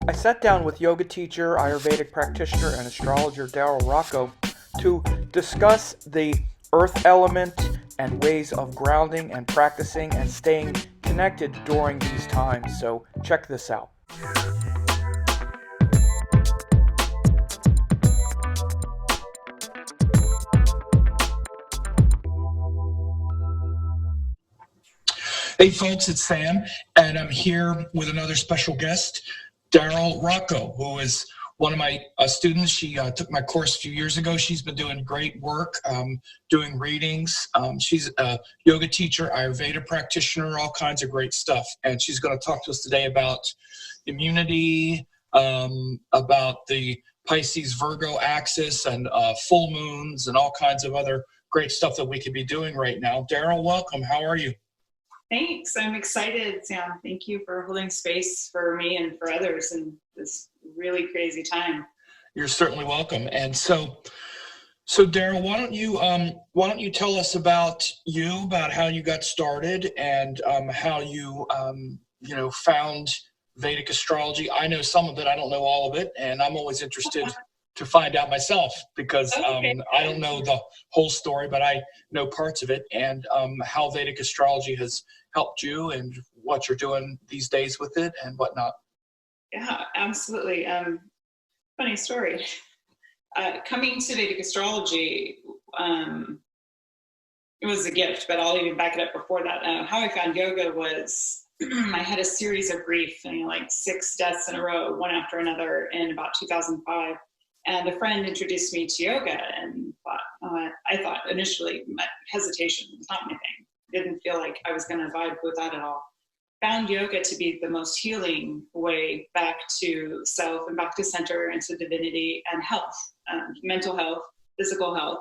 I sat down with yoga teacher, Ayurvedic practitioner, and astrologer Daryl Rocco to discuss the earth element and ways of grounding and practicing and staying connected during these times. So, check this out. Hey folks, it's Sam, and I'm here with another special guest, Daryl Rocco, who is one of my students. She took my course a few years ago. She's been doing great work, doing readings. She's a yoga teacher, Ayurveda practitioner, all kinds of great stuff. And she's going to talk to us today about immunity, about the Pisces Virgo axis and full moons and all kinds of other great stuff that we could be doing right now. Daryl, welcome. How are you? Thanks. I'm excited, Sam. Thank you for holding space for me and for others in this really crazy time. You're certainly welcome. And so Daryl, why don't you tell us about how you got started and how you found Vedic astrology. I know some of it. I don't know all of it, and I'm always interested to find out myself because I don't know the whole story, but I know parts of it, and how Vedic astrology has helped you and what you're doing these days with it and whatnot. Yeah, absolutely. Funny story. Coming to Vedic astrology, it was a gift, but I'll even back it up before that. How I found yoga was I had a series of grief, like 6 deaths in a row, one after another, in about 2005. And a friend introduced me to yoga, and I thought initially, hesitation was not my thing. Didn't feel like I was going to vibe with that at all. Found yoga to be the most healing way back to self and back to center and to divinity and health, mental health, physical health.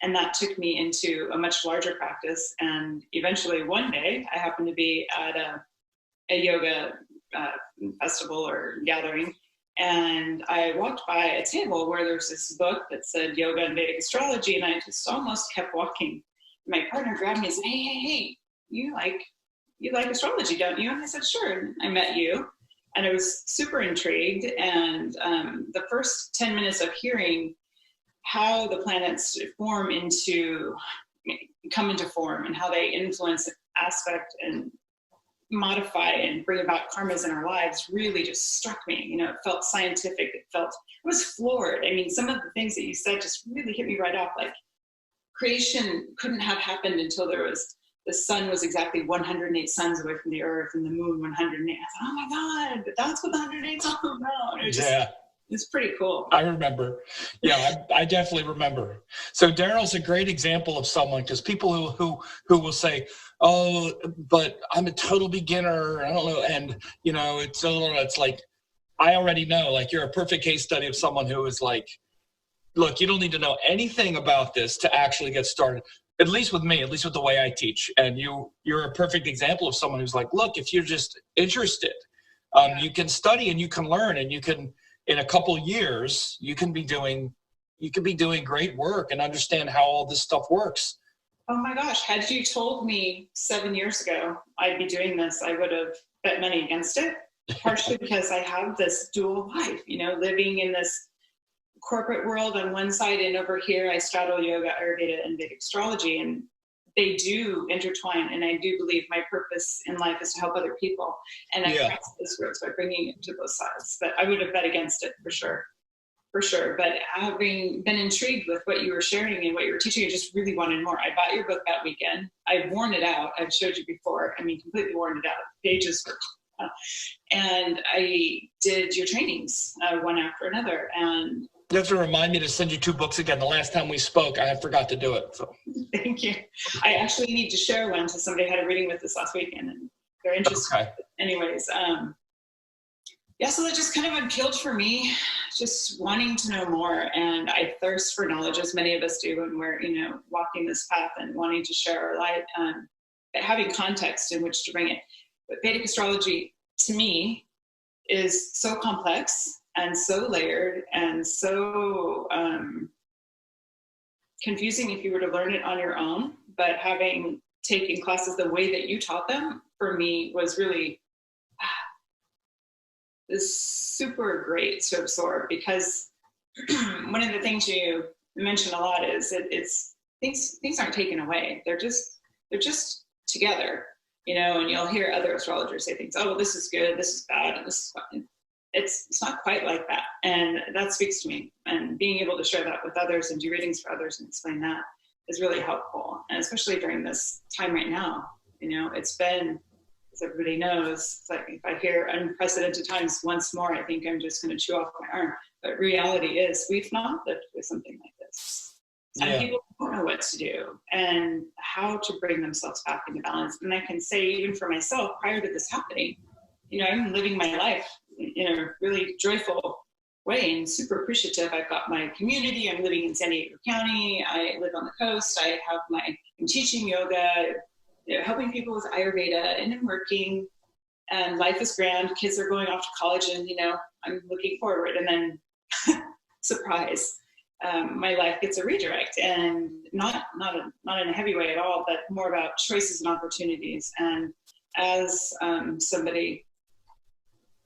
And that took me into a much larger practice. And eventually one day I happened to be at a yoga festival or gathering. And I walked by a table where there's this book that said Yoga and Vedic Astrology, and I just almost kept walking. My partner grabbed me and said, hey, you like astrology, don't you? And I said, sure. And I met you, and I was super intrigued. And the first 10 minutes of hearing how the planets come into form, and how they influence aspect and modify and bring about karmas in our lives really just struck me. It felt scientific. I was floored. I mean, some of the things that you said just really hit me right off. Like, creation couldn't have happened until the sun was exactly 108 suns away from the earth, and the moon 108. I thought, oh my God, but that's what the 108 is all about. It's pretty cool. I remember. Yeah, I definitely remember. So Daryl's a great example of someone, because people who will say, oh, but I'm a total beginner, I don't know, and it's like, I already know, like, you're a perfect case study of someone who is like, look, you don't need to know anything about this to actually get started. At least with me, at least with the way I teach. And you're a perfect example of someone who's like, look, if you're just interested, you can study and you can learn, and you can, in a couple years, you can be doing great work and understand how all this stuff works. Oh my gosh, had you told me 7 years ago I'd be doing this, I would have bet money against it, partially because I have this dual life, living in this corporate world on one side, and over here I straddle yoga, Ayurveda, and Vedic astrology, and they do intertwine. And I do believe my purpose in life is to help other people, and I cross those roads by bringing it to both sides. But I would have bet against it for sure. But having been intrigued with what you were sharing and what you were teaching, I just really wanted more. I bought your book that weekend. I've worn it out. I've showed you before. I mean, completely worn it out. Pages were, and I did your trainings one after another. And you have to remind me to send you 2 books again. The last time we spoke, I forgot to do it. So thank you. I actually need to share one to somebody I had a reading with this last weekend, and they're interested. Okay. Anyways, so that just kind of unpeeled for me, just wanting to know more. And I thirst for knowledge, as many of us do when we're, walking this path and wanting to share our light, but having context in which to bring it. But Vedic astrology, to me, is so complex and so layered and so confusing if you were to learn it on your own. But having taken classes the way that you taught them, for me, was really is super great to absorb, because one of the things you mention a lot is it's things aren't taken away. They're just together, and you'll hear other astrologers say things, oh, well, this is good, this is bad, and this is fine. It's not quite like that. And that speaks to me, and being able to share that with others and do readings for others and explain that is really helpful. And especially during this time right now, it's been, as everybody knows, it's like if I hear unprecedented times once more, I think I'm just going to chew off my arm. But reality is we've not lived with something like this. And people don't know what to do and how to bring themselves back into balance. And I can say, even for myself, prior to this happening, I'm living my life in a really joyful way and super appreciative. I've got my community. I'm living in San Diego County. I live on the coast. I'm teaching yoga, helping people with Ayurveda, and I'm working, and life is grand. Kids are going off to college, and I'm looking forward. And then, surprise, my life gets a redirect, and not in a heavy way at all, but more about choices and opportunities. And as somebody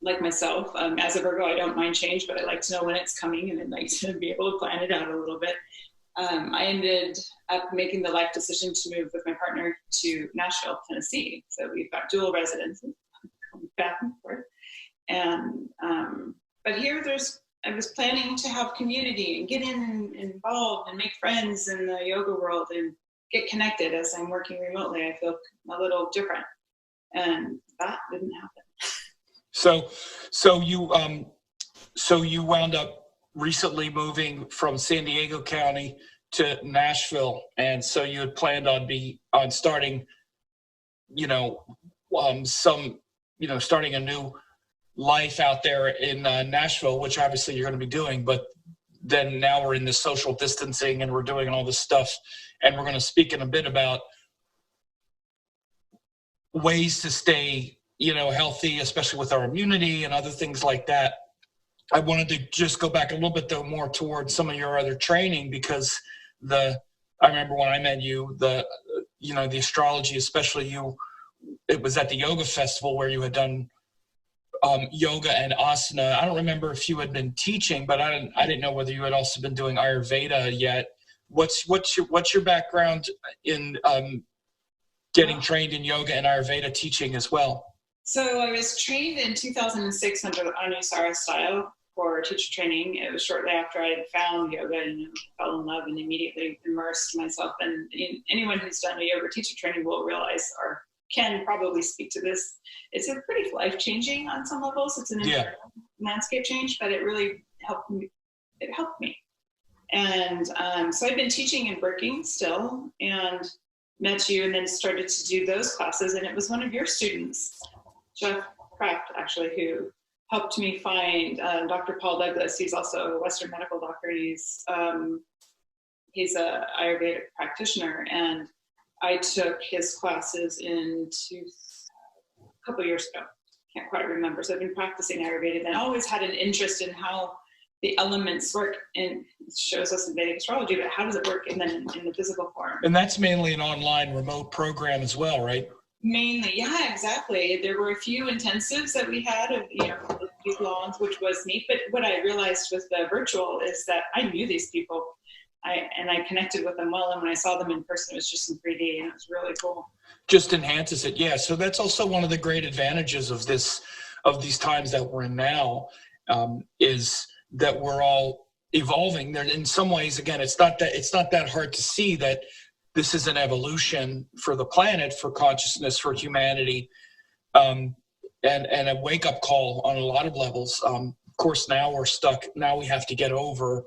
like myself, as a Virgo, I don't mind change, but I like to know when it's coming, and I'd like to be able to plan it out a little bit. I ended up making the life decision to move with my partner to Nashville, Tennessee. So we've got dual residences, back and forth. And but here I was planning to have community and get involved and make friends in the yoga world and get connected. As I'm working remotely, I feel a little different, and that didn't happen. So you wound up recently moving from San Diego County to Nashville, and so you had planned on starting, starting a new life out there in Nashville, which obviously you're going to be doing. But then now we're in this social distancing, and we're doing all this stuff, and we're going to speak in a bit about ways to stay, healthy, especially with our immunity and other things like that. I wanted to just go back a little bit, though, more towards some of your other training, because I remember when I met you, the astrology, especially it was at the yoga festival where you had done yoga and asana. I don't remember if you had been teaching, but I didn't know whether you had also been doing Ayurveda yet. What's your background in getting trained in yoga and Ayurveda teaching as well? So I was trained in 2006 under the Anusara style for teacher training. It was shortly after I had found yoga and fell in love and immediately immersed myself. And anyone who's done a yoga teacher training will realize, or can probably speak to this, it's a pretty life-changing on some levels. It's an internal landscape change, but it really helped me. It helped me. And so I've been teaching and working still, and met you and then started to do those classes. And it was one of your students, Jeff Kraft, actually, who helped me find Dr. Paul Douglas. He's also a Western medical doctor. He's a Ayurvedic practitioner, and I took his classes a couple of years ago. Can't quite remember. So I've been practicing Ayurveda, and I always had an interest in how the elements work, and it shows us in Vedic astrology, but how does it work in the physical form? And that's mainly an online remote program as well, right? Mainly, yeah, exactly. There were a few intensives that we had of, these longs, which was neat. But what I realized with the virtual is that I knew these people, I connected with them well. And when I saw them in person, it was just in 3D, and it was really cool. Just enhances it, yeah. So that's also one of the great advantages of these times that we're in now, is that we're all evolving. There, in some ways, again, it's not that hard to see that this is an evolution for the planet, for consciousness, for humanity, and a wake-up call on a lot of levels. Of course, now we're stuck. Now we have to get over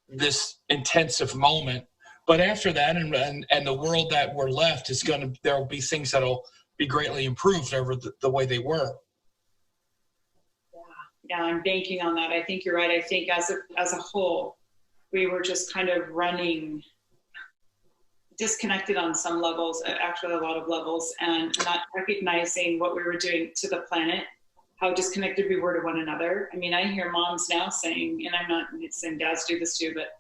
this intensive moment. But after that, and the world that we're left is there will be things that'll be greatly improved over the way they were. Yeah, I'm banking on that. I think you're right. I think as a whole, we were just kind of running disconnected on some levels, actually a lot of levels, and not recognizing what we were doing to the planet, how disconnected we were to one another. I mean, I hear moms now saying, and I'm not saying dads do this too, but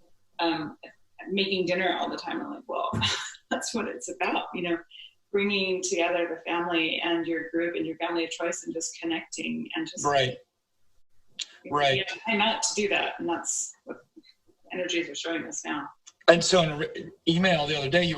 making dinner all the time. I'm like, well, that's what it's about, bringing together the family and your group and your family of choice and just connecting and just Right. Yeah, I'm out to do that, and that's what energies are showing us now. And so in an email the other day, you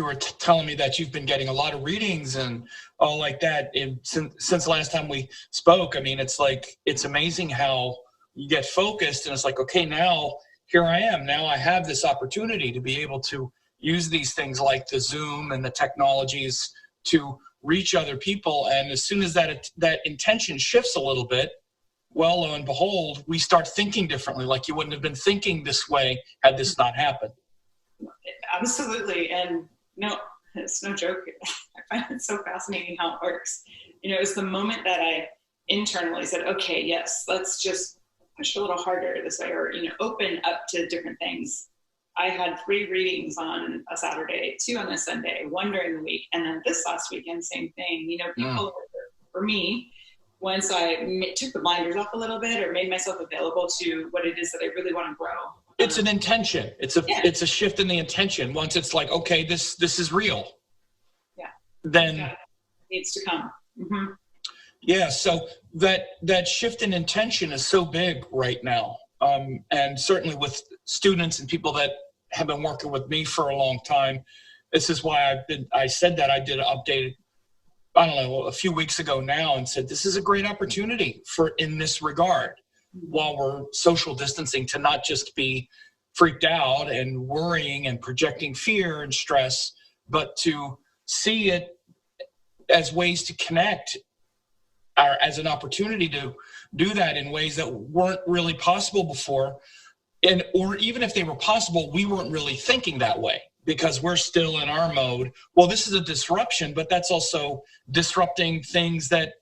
were telling me that you've been getting a lot of readings and all like that. And since last time we spoke, I mean, it's amazing how you get focused, and it's like, okay, now here I am. Now I have this opportunity to be able to use these things like the Zoom and the technologies to reach other people. And as soon as that intention shifts a little bit, well, lo and behold, we start thinking differently. Like you wouldn't have been thinking this way had this not happened. Absolutely. And no, it's no joke. I find it so fascinating how it works. You know, it's the moment that I internally said, okay, yes, let's just push a little harder this way, or, you know, open up to different things. I had 3 readings on a Saturday, 2 on a Sunday, 1 during the week. And then this last weekend, same thing. You know, people, for me, once I took the blinders off a little bit or made myself available to what it is that I really want to grow. It's an intention. It's a shift in the intention. Once it's like, okay, this is real. Yeah. Then it needs to come. Mm-hmm. Yeah. So that shift in intention is so big right now. And certainly with students and people that have been working with me for a long time, this is why I said that I did an updated, I don't know, a few weeks ago now, and said, this is a great opportunity in this regard, while we're social distancing, to not just be freaked out and worrying and projecting fear and stress, but to see it as ways to connect, or as an opportunity to do that in ways that weren't really possible before. Or even if they were possible, we weren't really thinking that way, because we're still in our mode. Well, this is a disruption, but that's also disrupting things that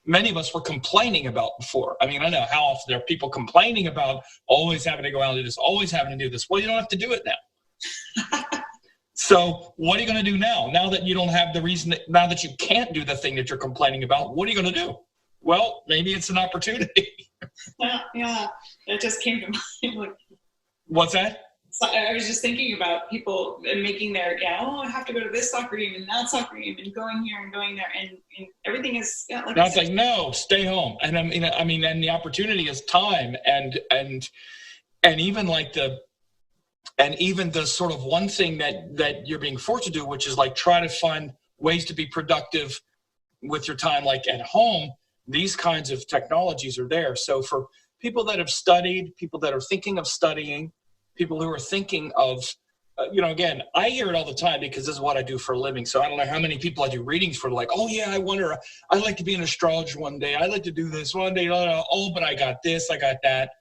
many of us were complaining about before. I mean, I know how often there are people complaining about always having to go out and do this, always having to do this. Well, you don't have to do it now. So what are you going to do now? Now that you don't have the reason, now that you can't do the thing that you're complaining about, what are you going to do? Well, maybe it's an opportunity. Yeah, it just came to mind. Like, what's that? So I was just thinking about people making their, I have to go to this soccer game and that soccer game and going here and going there, and everything is like. Now it's like, no, stay home. And I mean, and the opportunity is time, and even like even the sort of one thing that you're being forced to do, which is like try to find ways to be productive with your time, like at home. These kinds of technologies are there. So for people that have studied, people that are thinking of studying, people who are thinking of, again, I hear it all the time because this is what I do for a living. So I don't know how many people I do readings for, like, oh yeah, I'd like to be an astrologer one day. I'd like to do this one day. Oh, but I got this, I got that.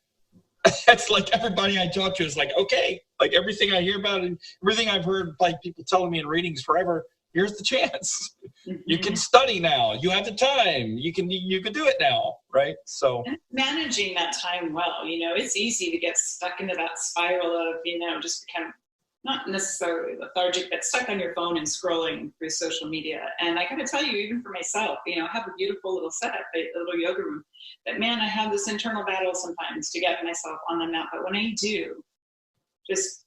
That's like everybody I talk to is like, okay, like everything I hear about and everything I've heard, like people telling me in readings forever, here's the chance. Mm-hmm. You can study now. You have the time. You can do it now, right? So managing that time well, it's easy to get stuck into that spiral of, just kind of not necessarily lethargic, but stuck on your phone and scrolling through social media. And I got to tell you, even for myself, I have a beautiful little setup, a little yoga room, but man, I have this internal battle sometimes to get myself on the mat. But when I do, just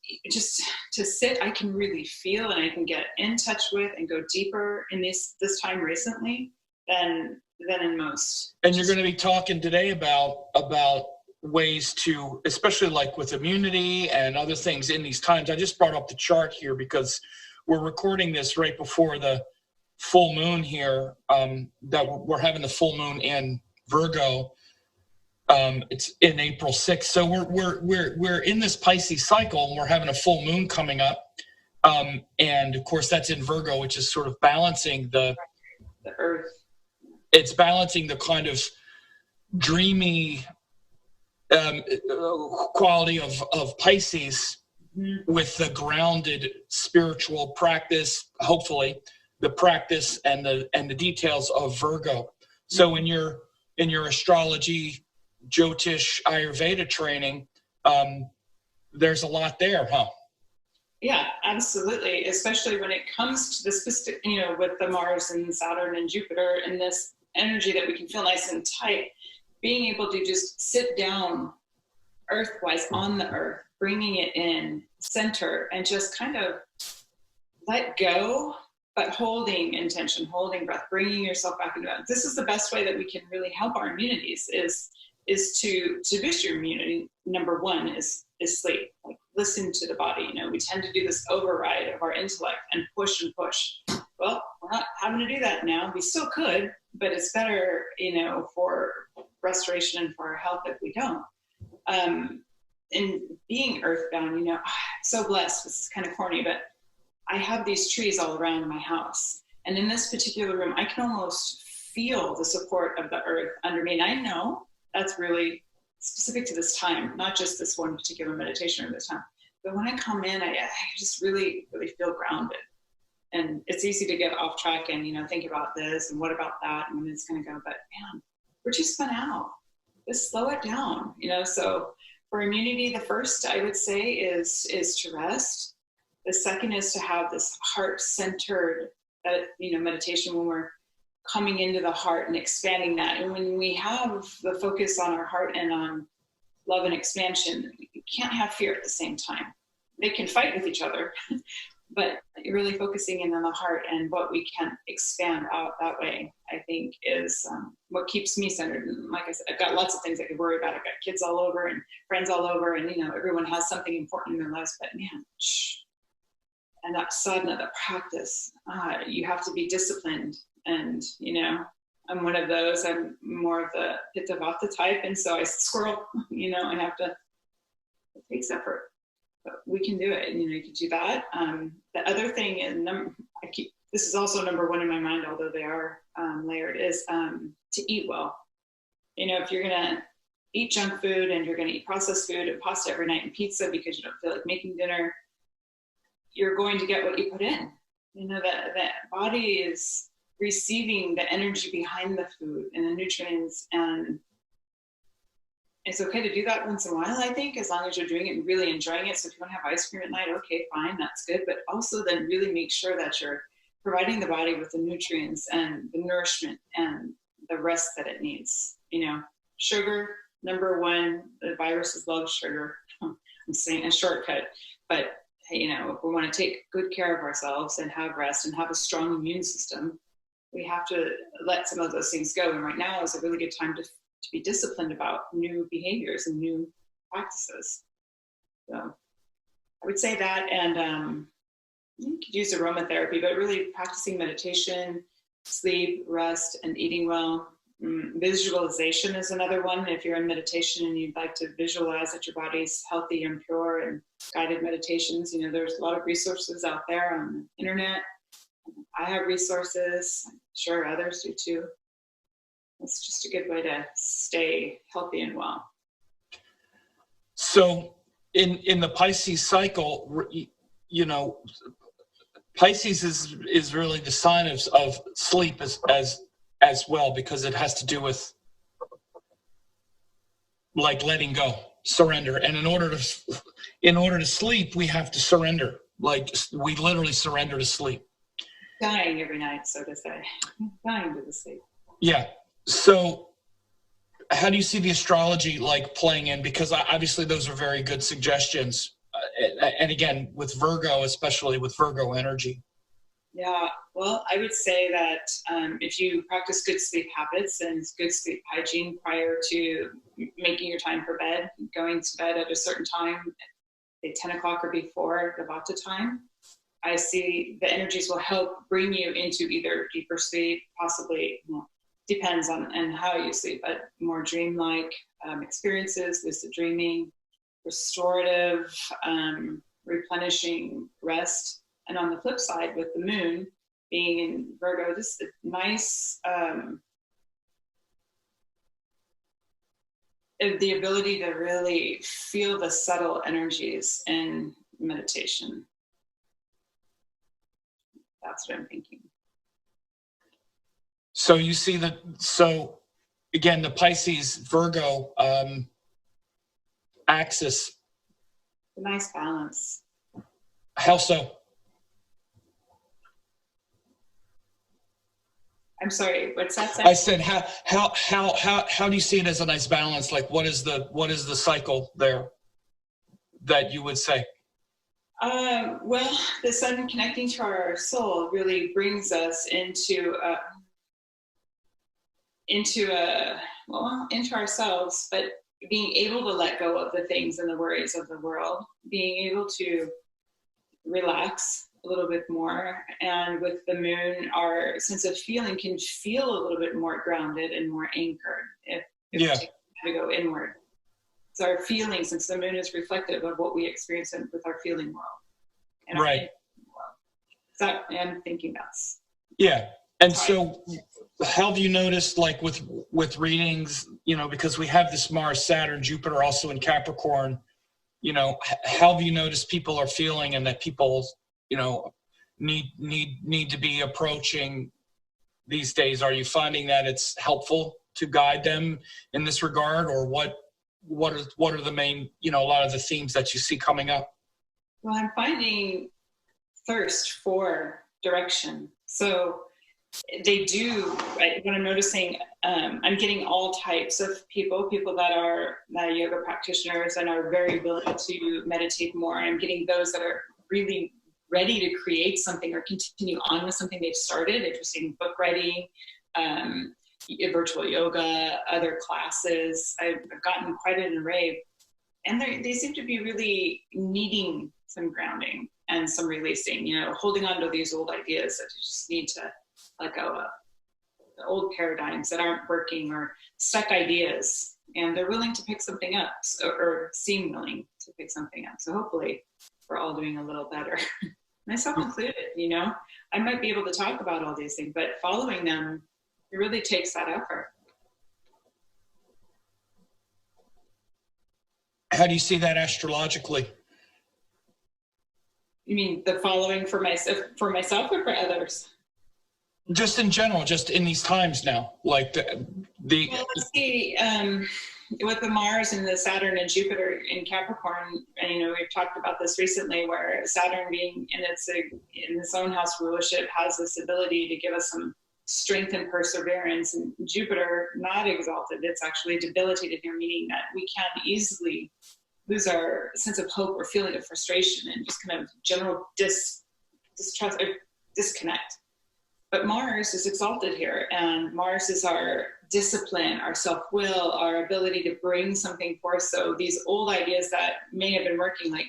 to sit, I can really feel and I can get in touch with and go deeper in this time recently than in most. And you're going to be talking today about ways to, especially like with immunity and other things in these times. I just brought up the chart here because we're recording this right before the full moon here, that we're having the full moon in Virgo. It's in April 6th. So we're in this Pisces cycle, and we're having a full moon coming up. And of course that's in Virgo, which is sort of balancing the earth. It's balancing the kind of dreamy quality of Pisces with the grounded spiritual practice, hopefully the practice and the details of Virgo. So in your astrology, Jyotish, Ayurveda training, there's a lot there, huh? Yeah, absolutely. Especially when it comes to the specific, with the Mars and Saturn and Jupiter and this energy that we can feel nice and tight, being able to just sit down earth-wise on the earth, bringing it in center and just kind of let go but holding intention, holding breath, bringing yourself back into it. This is the best way that we can really help our immunities is to boost your immunity. Number one is sleep. Like, listen to the body. You know, we tend to do this override of our intellect and push and push. Well, we're not having to do that now. We still could, but it's better, you know, for restoration and for our health if we don't. And being earthbound, you know, I'm so blessed. This is kind of corny, but I have these trees all around my house. And in this particular room, I can almost feel the support of the earth under me. And I know that's really specific to this time, not just this one particular meditation or this time. But when I come in, I just really, really feel grounded. And it's easy to get off track and, you know, think about this and what about that and when it's going to go. But man, we're too spun out. Just slow it down, you know. So for immunity, the first I would say is to rest. The second is to have this heart-centered, you know, meditation when we're coming into the heart and expanding that. And when we have the focus on our heart and on love and expansion, you can't have fear at the same time. They can fight with each other, but really focusing in on the heart and what we can expand out that way, I think is what keeps me centered. And like I said, I've got lots of things I could worry about. I've got kids all over and friends all over, and, you know, everyone has something important in their lives, but man, and that sadhana, the practice, you have to be disciplined. And, you know, I'm one of those. I'm more of the Pitta Vata type, and so I squirrel, you know, I have to, it takes effort. But we can do it, and, you know, you can do that. The other thing, and this is also number one in my mind, although they are layered, is to eat well. You know, if you're gonna eat junk food and you're gonna eat processed food and pasta every night and pizza because you don't feel like making dinner, you're going to get what you put in. You know, that body is receiving the energy behind the food and the nutrients, and it's okay to do that once in a while, I think, as long as you're doing it and really enjoying it. So if you want to have ice cream at night, okay, fine, that's good. But also then really make sure that you're providing the body with the nutrients and the nourishment and the rest that it needs. You know, sugar, number one, the viruses love sugar. I'm saying a shortcut, but you know, if we want to take good care of ourselves and have rest and have a strong immune system, we have to let some of those things go. And right now is a really good time to be disciplined about new behaviors and new practices. So I would say that, and you could use aromatherapy, but really practicing meditation, sleep, rest, and eating well. Visualization is another one. If you're in meditation and you'd like to visualize that your body's healthy and pure, and guided meditations, you know, there's a lot of resources out there on the internet. I have resources. I'm sure others do too. It's just a good way to stay healthy and well. So in the Pisces cycle, you know, Pisces is really the sign of sleep as well, because it has to do with like letting go, surrender. And in order to sleep, we have to surrender. Like, we literally surrender to sleep. Dying every night, so to say. Dying to the sleep. Yeah. So how do you see the astrology like playing in? Because obviously those are very good suggestions. And again, with Virgo, especially with Virgo energy. Yeah, well, I would say that if you practice good sleep habits and good sleep hygiene prior to making your time for bed, going to bed at a certain time, say 10 o'clock or before the Vata time, I see the energies will help bring you into either deeper sleep, possibly, well, depends on and how you sleep, but more dreamlike experiences, lucid dreaming, restorative, replenishing rest. And on the flip side, with the moon being in Virgo, just a nice, the ability to really feel the subtle energies in meditation. That's what I'm thinking. So you see that, so again, the Pisces Virgo axis. A nice balance. How so? I'm sorry, what's that? I said, how do you see it as a nice balance? Like, what is the cycle there that you would say? Well, the sun connecting to our soul really brings us into ourselves, but being able to let go of the things and the worries of the world, being able to relax a little bit more. And with the moon, our sense of feeling can feel a little bit more grounded and more anchored if we take time to go inward. So our feelings, since the moon is reflective of what we experience with our feeling world. And right. So I'm thinking that's. Yeah. And so how have you noticed, like with readings, you know, because we have this Mars, Saturn, Jupiter also in Capricorn, you know, how have you noticed people are feeling and that people, you know, need to be approaching these days? Are you finding that it's helpful to guide them in this regard, or what are the main, you know, a lot of the themes that you see coming up? Well, I'm finding thirst for direction. So they do, right? What I'm noticing, I'm getting all types of people that are yoga practitioners and are very willing to meditate more. I'm getting those that are really ready to create something or continue on with something they've started, interested in book writing, virtual yoga, other classes. I've gotten quite an array. And they seem to be really needing some grounding and some releasing, you know, holding on to these old ideas that you just need to let go of, the old paradigms that aren't working or stuck ideas. And they're willing to pick something up, or seem willing to pick something up. So hopefully we're all doing a little better. Myself included, you know. I might be able to talk about all these things, but following them, it really takes that effort. How do you see that astrologically? You mean the following for myself or for others? Just in general, just in these times now, like the well, let's see, with the Mars and the Saturn and Jupiter in Capricorn, and, you know, we've talked about this recently, where Saturn being in its own house rulership has this ability to give us some strength and perseverance, and Jupiter not exalted, it's actually debilitated here, meaning that we can easily lose our sense of hope or feeling of frustration and just kind of general distrust or disconnect. But Mars is exalted here, and Mars is our discipline, our self-will, our ability to bring something forth. So these old ideas that may have been working, like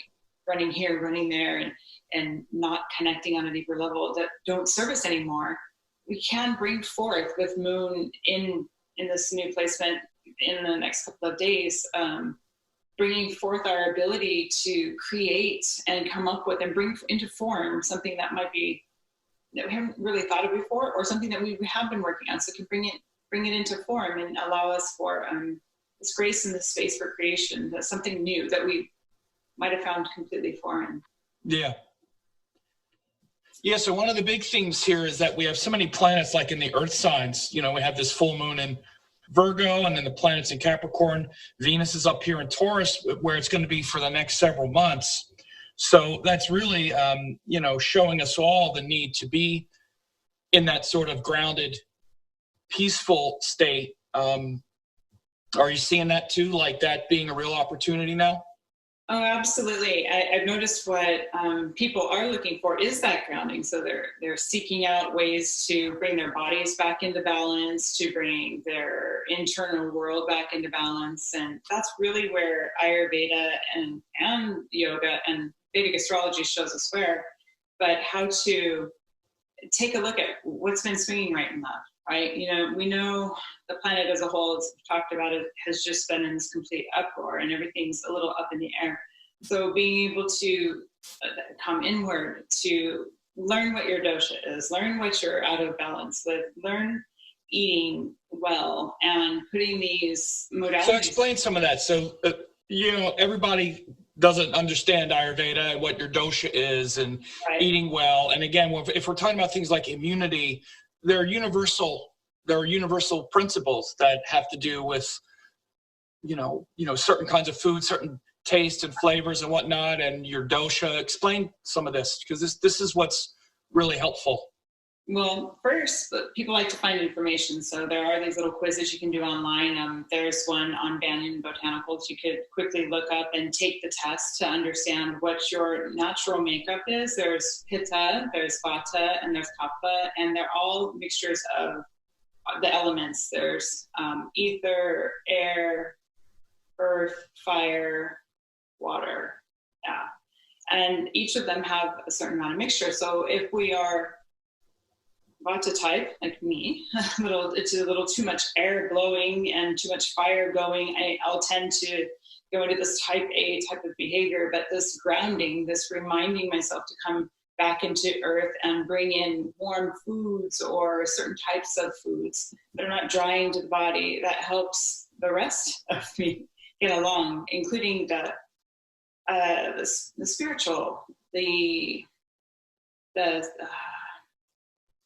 running here, running there, and not connecting on a deeper level, that don't serve us anymore, we can bring forth with Moon in this new placement in the next couple of days, bringing forth our ability to create and come up with and bring into form something that might be that we haven't really thought of before, or something that we have been working on. So it can bring it into form and allow us for this grace and this space for creation. That's something new that we might have found completely foreign. Yeah. Yeah, so one of the big themes here is that we have so many planets, like in the earth signs. You know, we have this full moon in Virgo, and then the planets in Capricorn. Venus is up here in Taurus, where it's going to be for the next several months. So that's really, you know, showing us all the need to be in that sort of grounded, peaceful state. Are you seeing that too, like that being a real opportunity now? Oh, absolutely. I've noticed what people are looking for is that grounding. So they're seeking out ways to bring their bodies back into balance, to bring their internal world back into balance. And that's really where Ayurveda and yoga and Vedic astrology shows us where, but how to take a look at what's been swinging right and left, right? You know, we know the planet as a whole, as we've talked about it, has just been in this complete uproar and everything's a little up in the air. So being able to come inward, to learn what your dosha is, learn what you're out of balance with, learn eating well, and putting these modalities. So explain some of that. So, you know, everybody doesn't understand Ayurveda and what your dosha is and eating well. And again, if we're talking about things like immunity, there are universal principles that have to do with, you know, certain kinds of food, certain tastes and flavors and whatnot, and your dosha. Explain some of this, because this is what's really helpful. Well, first, people like to find information. So there are these little quizzes you can do online. There's one on Banyan Botanicals. You could quickly look up and take the test to understand what your natural makeup is. There's Pitta, there's Vata, and there's Kapha, and they're all mixtures of the elements. There's ether, air, earth, fire, water. Yeah. And each of them have a certain amount of mixture. So if we are Vata type, like me, it's a little too much air glowing and too much fire going, I'll tend to go into this type A type of behavior. But this grounding, this reminding myself to come back into earth and bring in warm foods or certain types of foods that are not drying to the body, that helps the rest of me get along, including the spiritual, the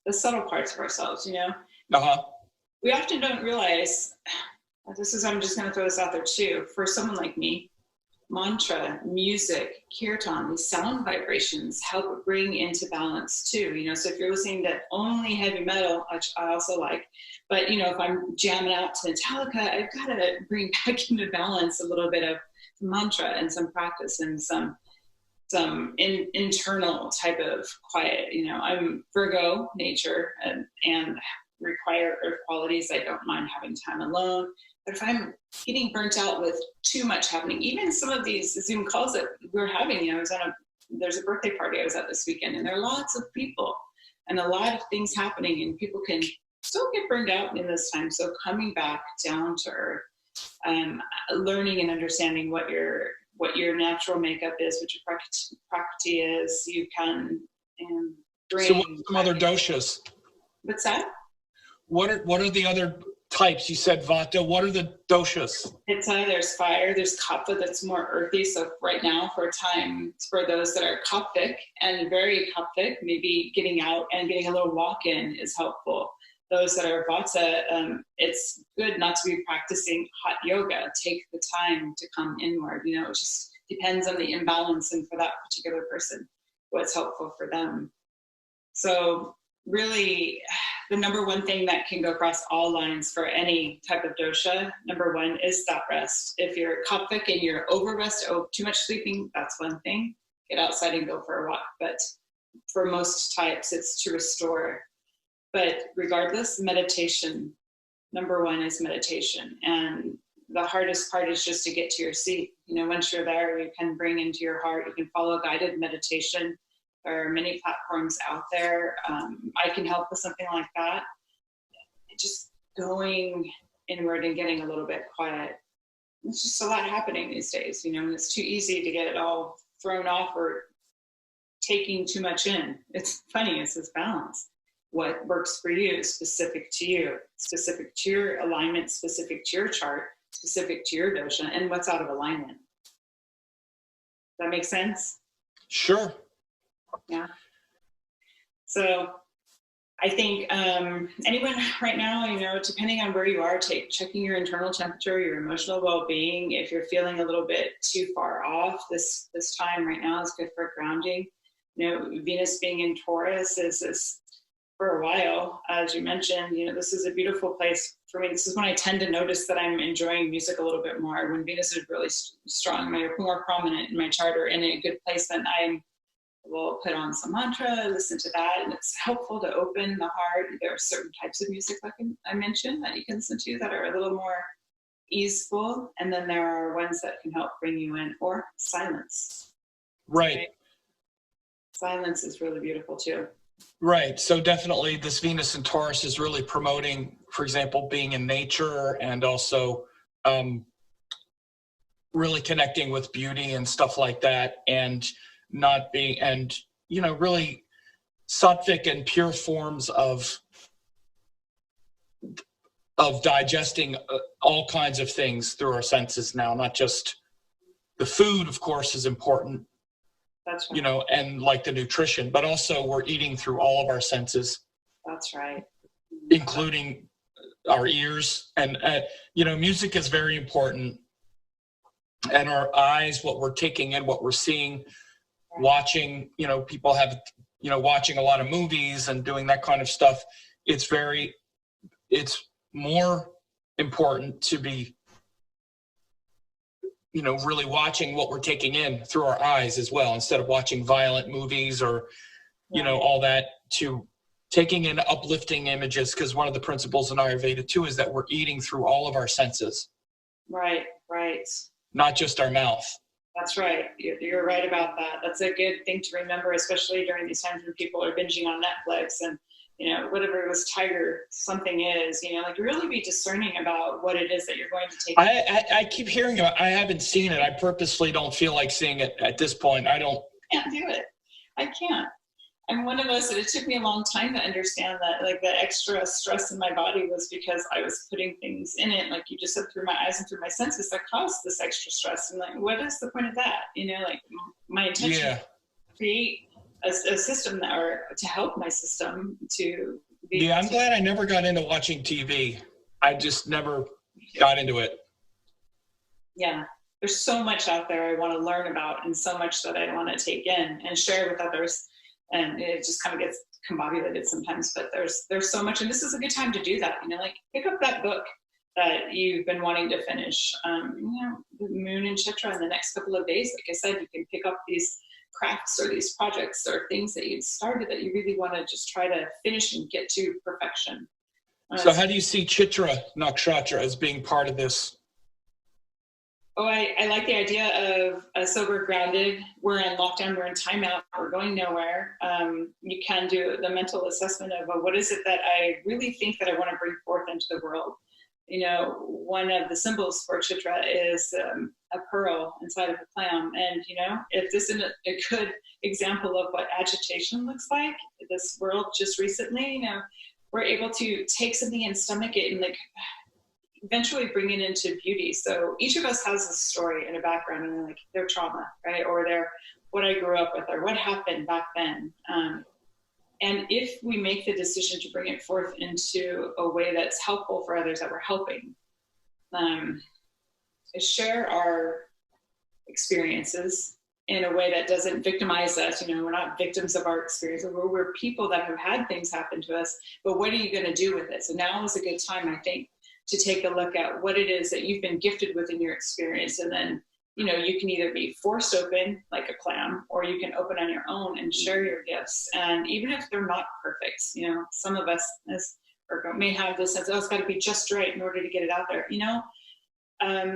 subtle parts of ourselves, you know? Uh-huh. We often don't realize, I'm just going to throw this out there too, for someone like me, mantra, music, kirtan, these sound vibrations help bring into balance too, you know? So if you're listening to only heavy metal, which I also like, but you know, if I'm jamming out to Metallica, I've got to bring back into balance a little bit of mantra and some practice and some internal type of quiet. You know, I'm Virgo nature and require earth qualities. I don't mind having time alone. But if I'm getting burnt out with too much happening, even some of these Zoom calls that we're having, you know, there's a birthday party I was at this weekend, and there are lots of people and a lot of things happening, and people can still get burned out in this time. So coming back down to earth, learning and understanding what your natural makeup is, what your prakriti is, you can bring. So what are some other doshas? What's that? What are the other types? You said Vata. What are the doshas? There's fire, there's Kapha that's more earthy. So right now, for a time, for those that are Kaphic and very Kaphic, maybe getting out and getting a little walk in is helpful. Those that are Vata, it's good not to be practicing hot yoga. Take the time to come inward. You know, it just depends on the imbalance and for that particular person, what's helpful for them. So really, the number one thing that can go across all lines for any type of dosha, number one, is that rest. If you're Kaphic and you're over rest, too much sleeping, that's one thing. Get outside and go for a walk. But for most types, it's to restore. But regardless, meditation, number one is meditation. And the hardest part is just to get to your seat. You know, once you're there, you can bring into your heart, you can follow guided meditation. There are many platforms out there. I can help with something like that. Just going inward and getting a little bit quiet. It's just a lot happening these days, you know, and it's too easy to get it all thrown off or taking too much in. It's funny, it's this balance. What works for you is specific to you, specific to your alignment, specific to your chart, specific to your dosha, and what's out of alignment. Does that make sense? Sure. Yeah. So I think anyone right now, you know, depending on where you are, checking your internal temperature, your emotional well-being. If you're feeling a little bit too far off, this time right now is good for grounding. You know, Venus being in Taurus is this. For a while, as you mentioned, you know, this is a beautiful place for me. This is when I tend to notice that I'm enjoying music a little bit more. When Venus is really strong, more prominent in my chart or in a good place, then I will put on some mantra, listen to that, and it's helpful to open the heart. There are certain types of music, like I mentioned, that you can listen to that are a little more easeful, and then there are ones that can help bring you in, or silence. Right. Silence is really beautiful too. Right. So definitely this Venus in Taurus is really promoting, for example, being in nature and also really connecting with beauty and stuff like that, and not being, and, you know, really sattvic and pure forms of digesting all kinds of things through our senses now, not just the food, of course, is important. That's right. You know, and like the nutrition, but also we're eating through all of our senses. That's right. Including our ears. And, you know, music is very important. And our eyes, what we're taking in, what we're seeing, watching, you know, people have, watching a lot of movies and doing that kind of stuff, it's more important to be, really watching what we're taking in through our eyes as well, instead of watching violent movies or, all that, to taking in uplifting images. Because one of the principles in Ayurveda too is that we're eating through all of our senses. Right. Not just our mouth. That's right. You're right about that. That's a good thing to remember, especially during these times when people are binging on Netflix and, whatever it was, Tiger something is, really be discerning about what it is that you're going to take. I keep hearing about it. I haven't seen it. I purposely don't feel like seeing it at this point. I can't do it. I can't. I'm one of those that it took me a long time to understand that, like, the extra stress in my body was because I was putting things in it, like you just said, through my eyes and through my senses, that caused this extra stress. And like, what is the point of that? My intention is to create a system or to help my system to be. Yeah, I'm glad I never got into watching TV. I just never got into it. Yeah. There's so much out there I want to learn about, and so much that I want to take in and share with others. And it just kind of gets combobulated sometimes, but there's so much, and this is a good time to do that. Pick up that book that you've been wanting to finish. The Moon and Chitra in the next couple of days. Like I said, you can pick up these crafts or these projects or things that you've started that you really want to just try to finish and get to perfection. So how do you see Chitra Nakshatra as being part of this? Oh, I like the idea of a sober, grounded, we're in lockdown, we're in timeout, we're going nowhere. You can do the mental assessment of what is it that I really think that I want to bring forth into the world. One of the symbols for Chitra is a pearl inside of a clam. And, if this isn't a good example of what agitation looks like, this world just recently, we're able to take something and stomach it and eventually bring it into beauty. So each of us has a story and a background, and their trauma, right? Or what I grew up with, or what happened back then. And if we make the decision to bring it forth into a way that's helpful for others that we're helping, share our experiences in a way that doesn't victimize us. We're not victims of our experience. We're people that have had things happen to us, but what are you going to do with it? So now is a good time, I think, to take a look at what it is that you've been gifted with in your experience. And then, you can either be forced open like a clam, or you can open on your own and share your gifts. And even if they're not perfect, some of us may have this sense, it's got to be just right in order to get it out there.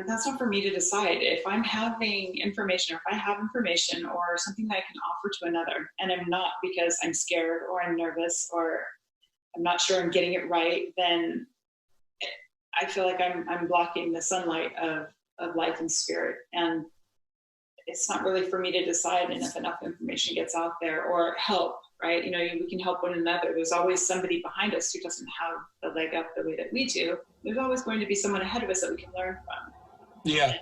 That's not for me to decide. If I'm having information, or if I have information or something that I can offer to another, and I'm not because I'm scared or I'm nervous or I'm not sure I'm getting it right, then I feel like I'm blocking the sunlight of life and spirit. And it's not really for me to decide. And if enough information gets out there, or help, right? We can help one another. There's always somebody behind us who doesn't have the leg up the way that we do. There's always going to be someone ahead of us that we can learn from. Yeah.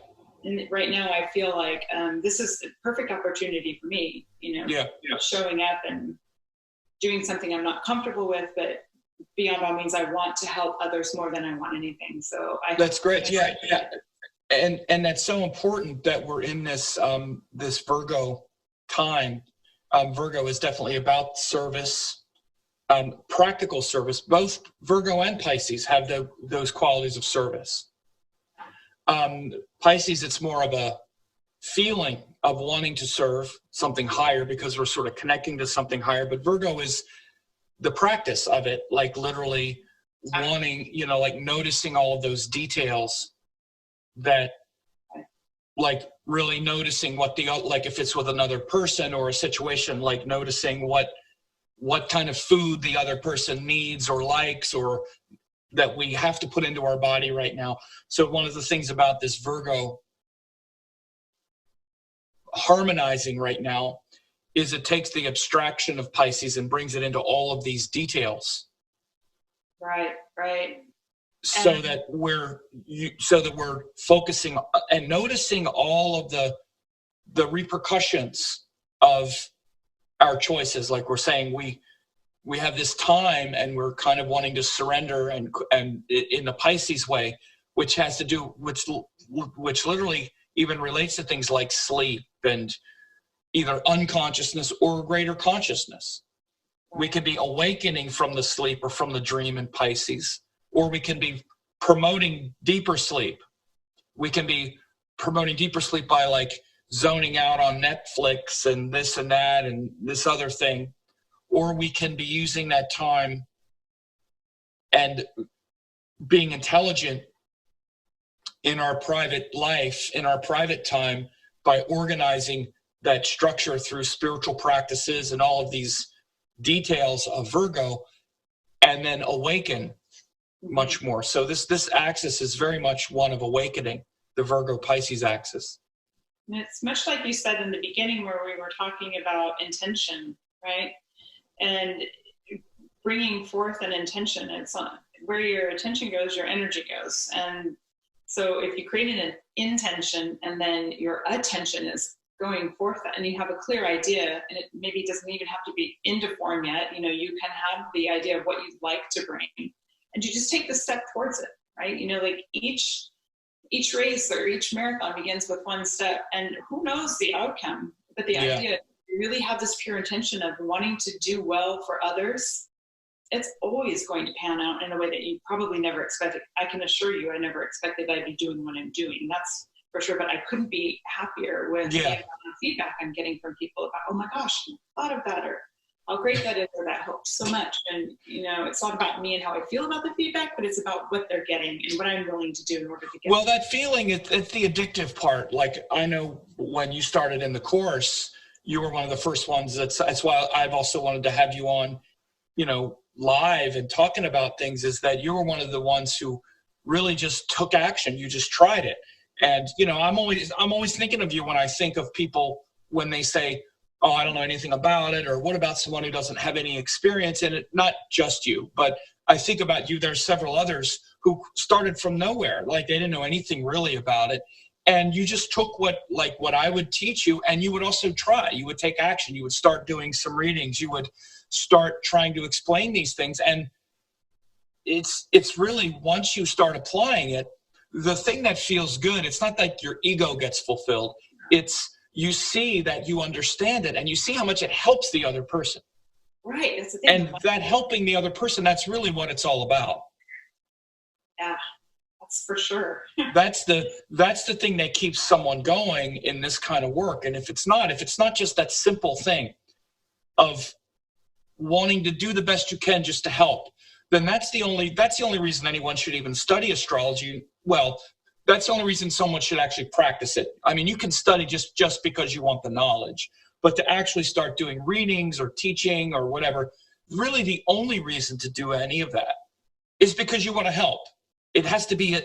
And right now I feel like this is a perfect opportunity for me, showing up and doing something I'm not comfortable with, but beyond all means, I want to help others more than I want anything. So that's great. Yeah. And that's so important that we're in this this Virgo time. Virgo is definitely about service, practical service. Both Virgo and Pisces have those qualities of service. Pisces, it's more of a feeling of wanting to serve something higher because we're sort of connecting to something higher. But Virgo is the practice of it, like literally wanting, noticing all of those details that, like really noticing what like if it's with another person or a situation, like noticing what kind of food the other person needs or likes, or that we have to put into our body right now. So one of the things about this Virgo harmonizing right now is it takes the abstraction of Pisces and brings it into all of these details. Right. So that we're focusing and noticing all of the repercussions of our choices. Like we're saying, we have this time and we're kind of wanting to surrender and in the Pisces way, which has to do, which literally even relates to things like sleep and either unconsciousness or greater consciousness. We can be awakening from the sleep or from the dream in Pisces, or we can be promoting deeper sleep. We can be promoting deeper sleep by like zoning out on Netflix and this and that and this other thing. Or we can be using that time and being intelligent in our private life, in our private time, by organizing that structure through spiritual practices and all of these details of Virgo, and then awaken much more. So this axis is very much one of awakening, the Virgo Pisces axis. And it's much like you said in the beginning where we were talking about intention, right? And bringing forth an intention. It's on, where your attention goes, your energy goes. And so if you create an intention and then your attention is going forth and you have a clear idea, and it maybe doesn't even have to be into form yet, you know, you can have the idea of what you'd like to bring, and you just take the step towards it, right? You know, like each race or each marathon begins with one step, and who knows the outcome, but the idea, you really have this pure intention of wanting to do well for others, it's always going to pan out in a way that you probably never expected. I can assure you, I never expected I'd be doing what I'm doing. That's for sure, but I couldn't be happier with the amount of feedback I'm getting from people about, oh my gosh, I thought of that, or how great that is, or that helped so much. And, you know, it's not about me and how I feel about the feedback, but it's about what they're getting and what I'm willing to do in order to get. Well, that feeling, it's the addictive part. Like, I know when you started in the course, you were one of the first ones. That's why I've also wanted to have you on, you know, live and talking about things, is that you were one of the ones who really just took action. You just tried it. And, you know, I'm always thinking of you when I think of people when they say, oh, I don't know anything about it, or what about someone who doesn't have any experience in it? Not just you, but I think about you. There's several others who started from nowhere, like they didn't know anything really about it. And you just took what I would teach you, and you would also try. You would take action. You would start doing some readings. You would start trying to explain these things. And it's really, once you start applying it, the thing that feels good, it's not like your ego gets fulfilled. It's, you see that you understand it, and you see how much it helps the other person. Right. That's the thing. And that helping the other person, that's really what it's all about. Yeah, that's for sure. That's the thing that keeps someone going in this kind of work. And if it's not just that simple thing of wanting to do the best you can just to help, then that's the only reason anyone should even study astrology. Well, that's the only reason someone should actually practice it. I mean, you can study just because you want the knowledge, but to actually start doing readings or teaching or whatever, really the only reason to do any of that is because you want to help. It has to be,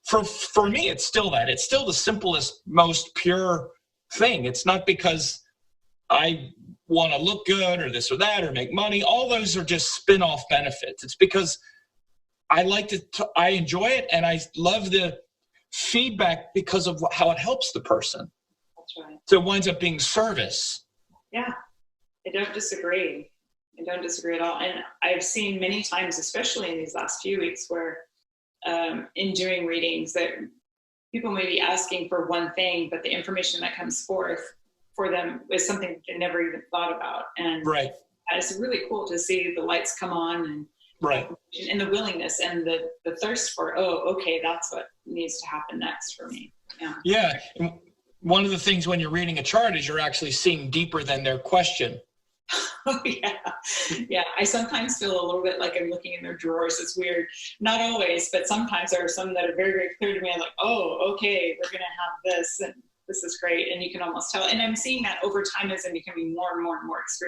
for me, it's still that. It's still the simplest, most pure thing. It's not because I want to look good or this or that or make money. All those are just spin-off benefits. It's because I like I enjoy it, and I love the feedback because of how it helps the person. That's right. So it winds up being service. Yeah, I don't disagree. I don't disagree at all. And I've seen many times, especially in these last few weeks, where in doing readings, that people may be asking for one thing, but the information that comes forth for them is something they never even thought about. And right. It's really cool to see the lights come on, and right, and the willingness and the thirst for, oh, okay, that's what needs to happen next for me. Yeah. And one of the things when you're reading a chart is you're actually seeing deeper than their question. Oh, yeah. I sometimes feel a little bit like I'm looking in their drawers. It's weird. Not always, but sometimes there are some that are very, very clear to me. I'm like, oh, okay, we're going to have this, and this is great. And you can almost tell. And I'm seeing that over time as I'm becoming more and more and more experienced.